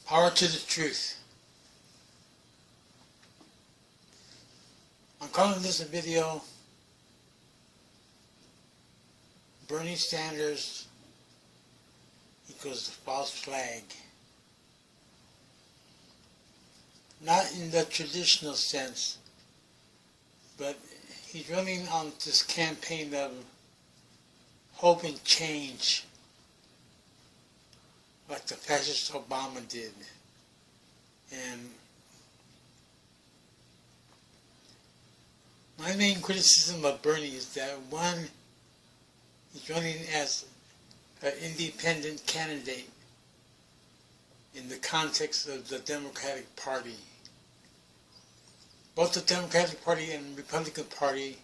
Power to the truth. I'm calling this a video, Bernie Sanders equals the false flag. Not in the traditional sense, but he's running on this campaign of hope and change, like the fascist Obama did. And my main criticism of Bernie is that, one, he's running as an independent candidate in the context of the Democratic Party. Both the Democratic Party and the Republican Party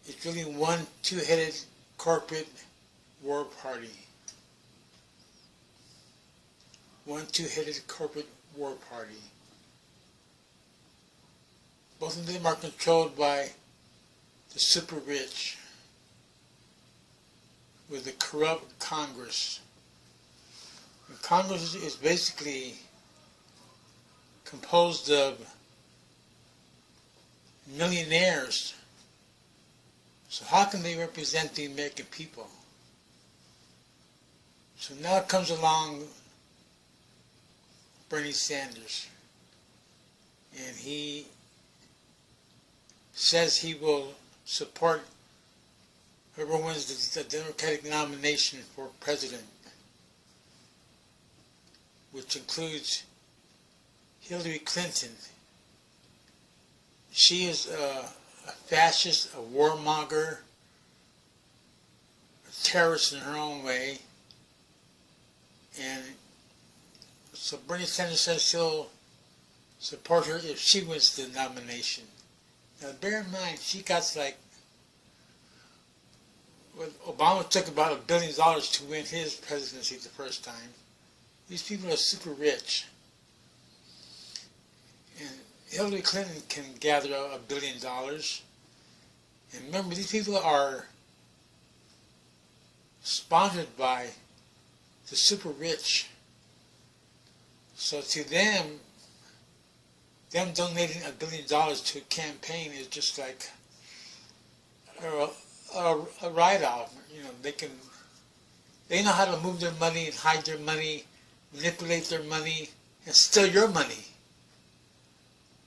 is really one two-headed corporate war party. One two-headed corporate war party. Both of them are controlled by the super rich with a corrupt Congress. And Congress is basically composed of millionaires. So how can they represent the American people? So now comes along Bernie Sanders, and he says he will support whoever wins the Democratic nomination for president, which includes Hillary Clinton. She is a fascist, a warmonger, a terrorist in her own way, and so Bernie Sanders says he'll support her if she wins the nomination. Now bear in mind, she got like, well, Obama took about $1 billion to win his presidency the first time. These people are super rich. And Hillary Clinton can gather $1 billion. And remember, these people are sponsored by the super rich. So to them donating $1 billion to a campaign is just like a write-off. You know, they know how to move their money and hide their money, manipulate their money, and steal your money.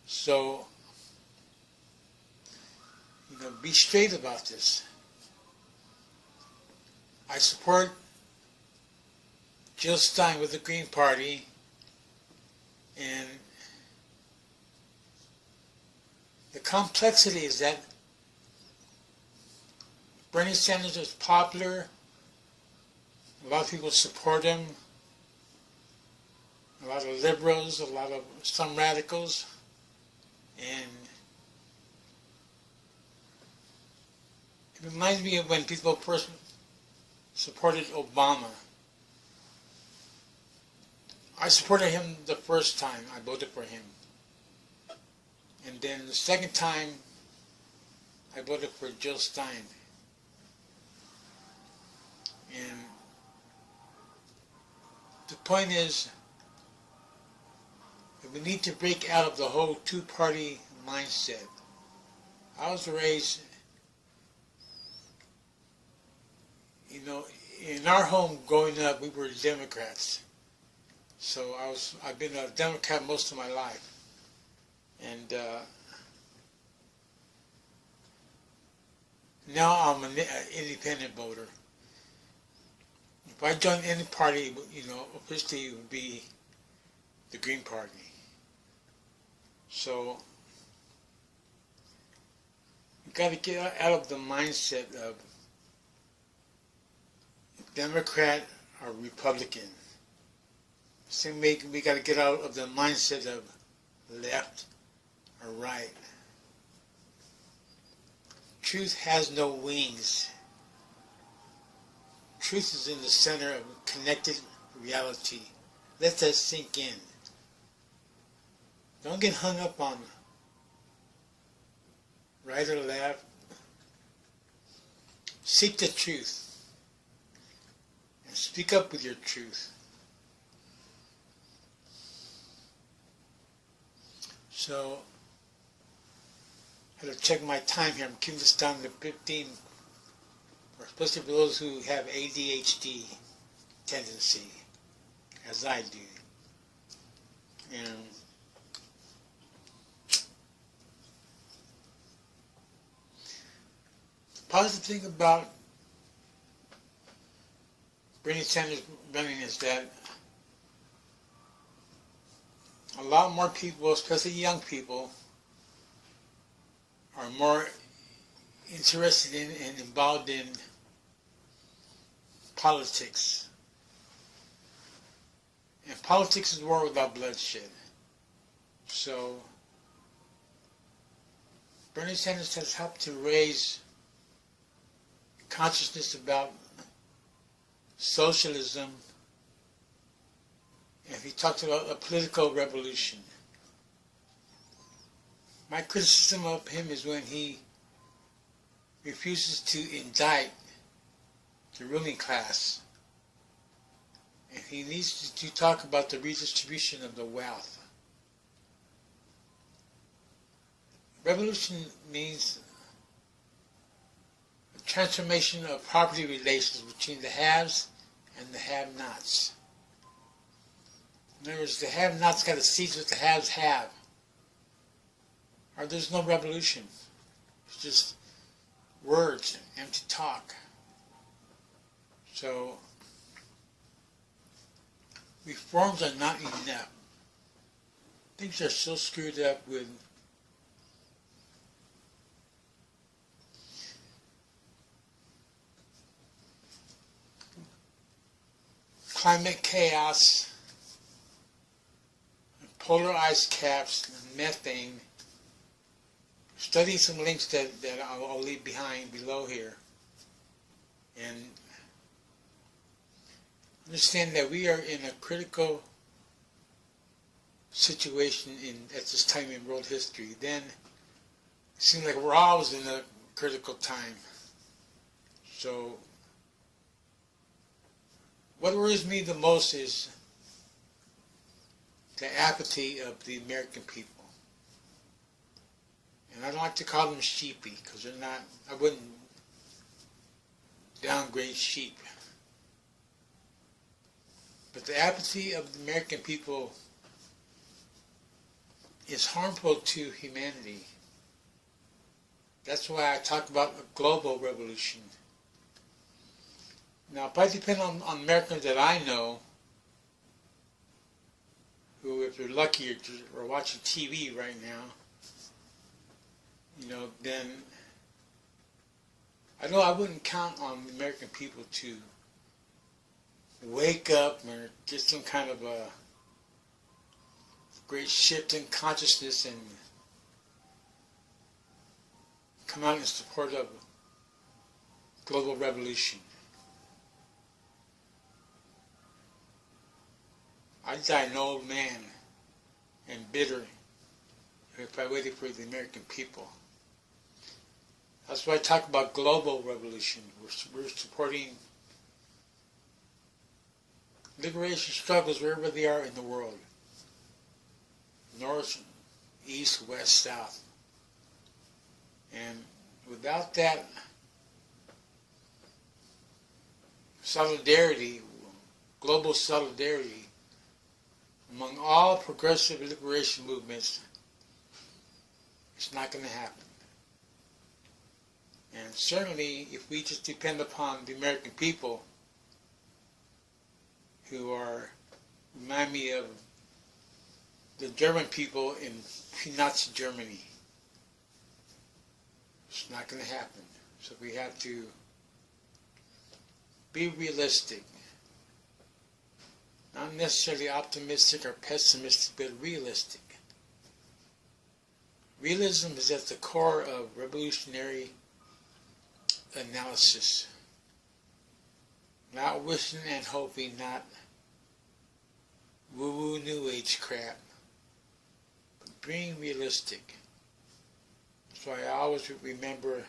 So, you know, be straight about this. I support Jill Stein with the Green Party, and the complexity is that Bernie Sanders is popular, a lot of people support him, a lot of liberals, some radicals, and it reminds me of when people first supported Obama. I supported him the first time I voted for him. And then the second time, I voted for Jill Stein. And the point is that we need to break out of the whole two-party mindset. I was raised, you know, in our home growing up, we were Democrats. So I've been a Democrat most of my life. And now I'm an independent voter. If I join any party, you know, officially it would be the Green Party. So you got to get out of the mindset of Democrat or Republican. Same way we got to get out of the mindset of left or right. Truth has no wings. Truth is in the center of connected reality. Let that sink in. Don't get hung up on right or left. Seek the truth and speak up with your truth. So I had to check my time here. I'm keeping this down to 15, especially for those who have ADHD tendency, as I do. And the positive thing about Bernie Sanders running is that a lot more people, especially young people, are more interested in and involved in politics. And politics is war without bloodshed. So Bernie Sanders has helped to raise consciousness about socialism, and he talks about a political revolution. My criticism of him is when he refuses to indict the ruling class, and he needs to talk about the redistribution of the wealth. Revolution means a transformation of property relations between the haves and the have-nots. In other words, the have-nots got to seize what the haves have, or there's no revolution. It's just words, empty talk. So reforms are not enough. Things are so screwed up with climate chaos, polar ice caps, and methane. Study some links that I'll leave behind below here. And understand that we are in a critical situation at this time in world history. Then it seems like we're always in a critical time. So what worries me the most is the apathy of the American people. And I don't like to call them sheepy, because they're not, I wouldn't downgrade sheep. But the apathy of the American people is harmful to humanity. That's why I talk about a global revolution. Now, if I depend on Americans that I know, who, if they're lucky, are watching TV right now, then I know I wouldn't count on the American people to wake up or get some kind of a great shift in consciousness and come out in support of global revolution. I'd die an old man and bitter if I waited for the American people. That's why I talk about global revolution. We're supporting liberation struggles wherever they are in the world. North, east, west, south. And without that solidarity, global solidarity, among all progressive liberation movements, it's not going to happen. And certainly, if we just depend upon the American people, who remind me of the German people in pre-Nazi Germany, it's not going to happen. So we have to be realistic. Not necessarily optimistic or pessimistic, but realistic. Realism is at the core of revolutionary analysis. Not wishing and hoping, not woo-woo new age crap, but being realistic. So I always remember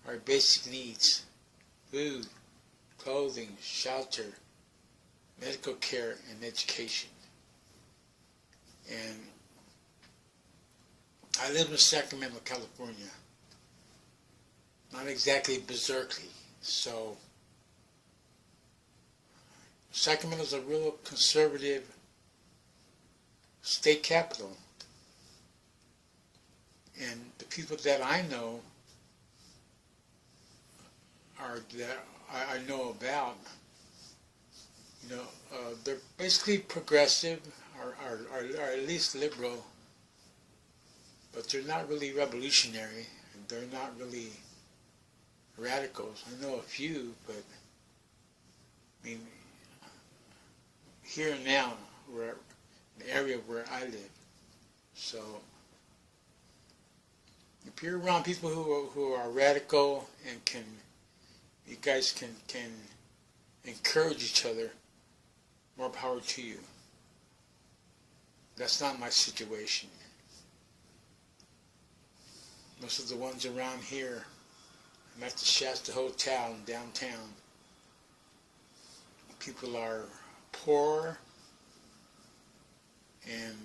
our basic needs: food, clothing, shelter, medical care, and education. And I live in Sacramento, California. Not exactly berserkly. So Sacramento is a real conservative state capital. And the people that I know that I know about, they're basically progressive or at least liberal, but they're not really revolutionary. They're not really radicals. I know a few, but I mean, here and now, we're in the area where I live. So if you're around people who are radical and you guys can encourage each other, more power to you. That's not my situation. Most of the ones around here, I'm at the Shasta Hotel in downtown. People are poor and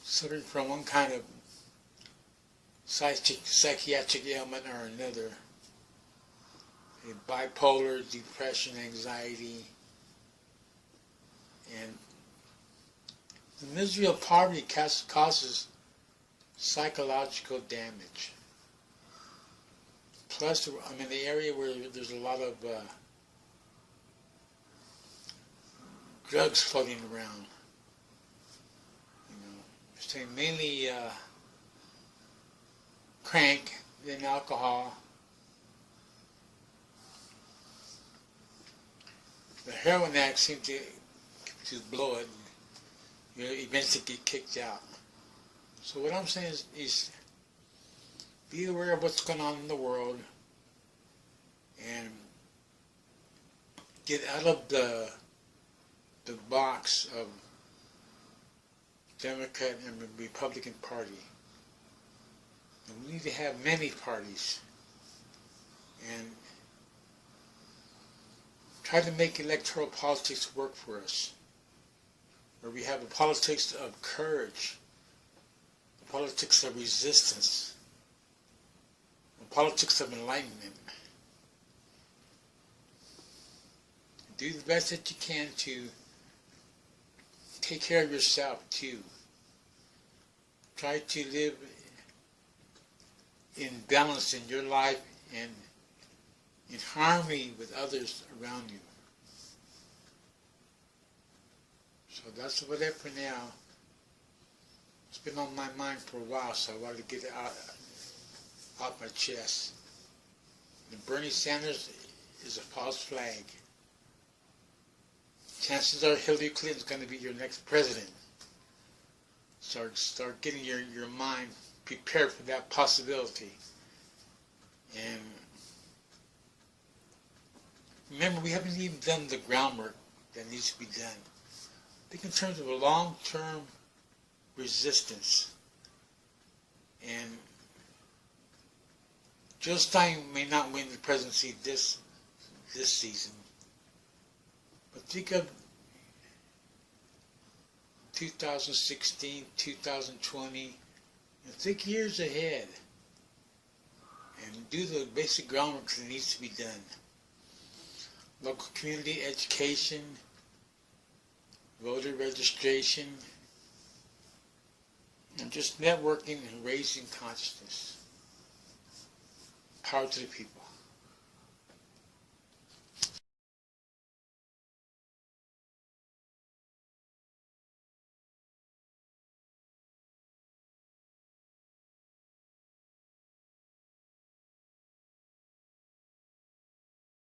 suffering from one kind of psychiatric ailment or another. Bipolar, depression, anxiety, and the misery of poverty causes psychological damage. Plus, I'm in the area where there's a lot of drugs floating around. Saying mainly crank, then alcohol. The heroin addicts seem to blow it and eventually get kicked out. So what I'm saying is be aware of what's going on in the world and get out of the box of Democrat and Republican Party. And we need to have many parties and try to make electoral politics work for us, where we have a politics of courage, a politics of resistance, a politics of enlightenment. Do the best that you can to take care of yourself too. Try to live in balance in your life and in harmony with others around you. So that's about it for now. It's been on my mind for a while, so I wanted to get it out my chest. And Bernie Sanders is a false flag. Chances are Hillary Clinton's going to be your next president. Start getting your mind prepared for that possibility. And remember, we haven't even done the groundwork that needs to be done. Think in terms of a long-term resistance. And Joe Stein may not win the presidency this season, but think of 2016, 2020, and think years ahead, and do the basic groundwork that needs to be done. Local community education, voter registration, and just networking and raising consciousness. Power to the people.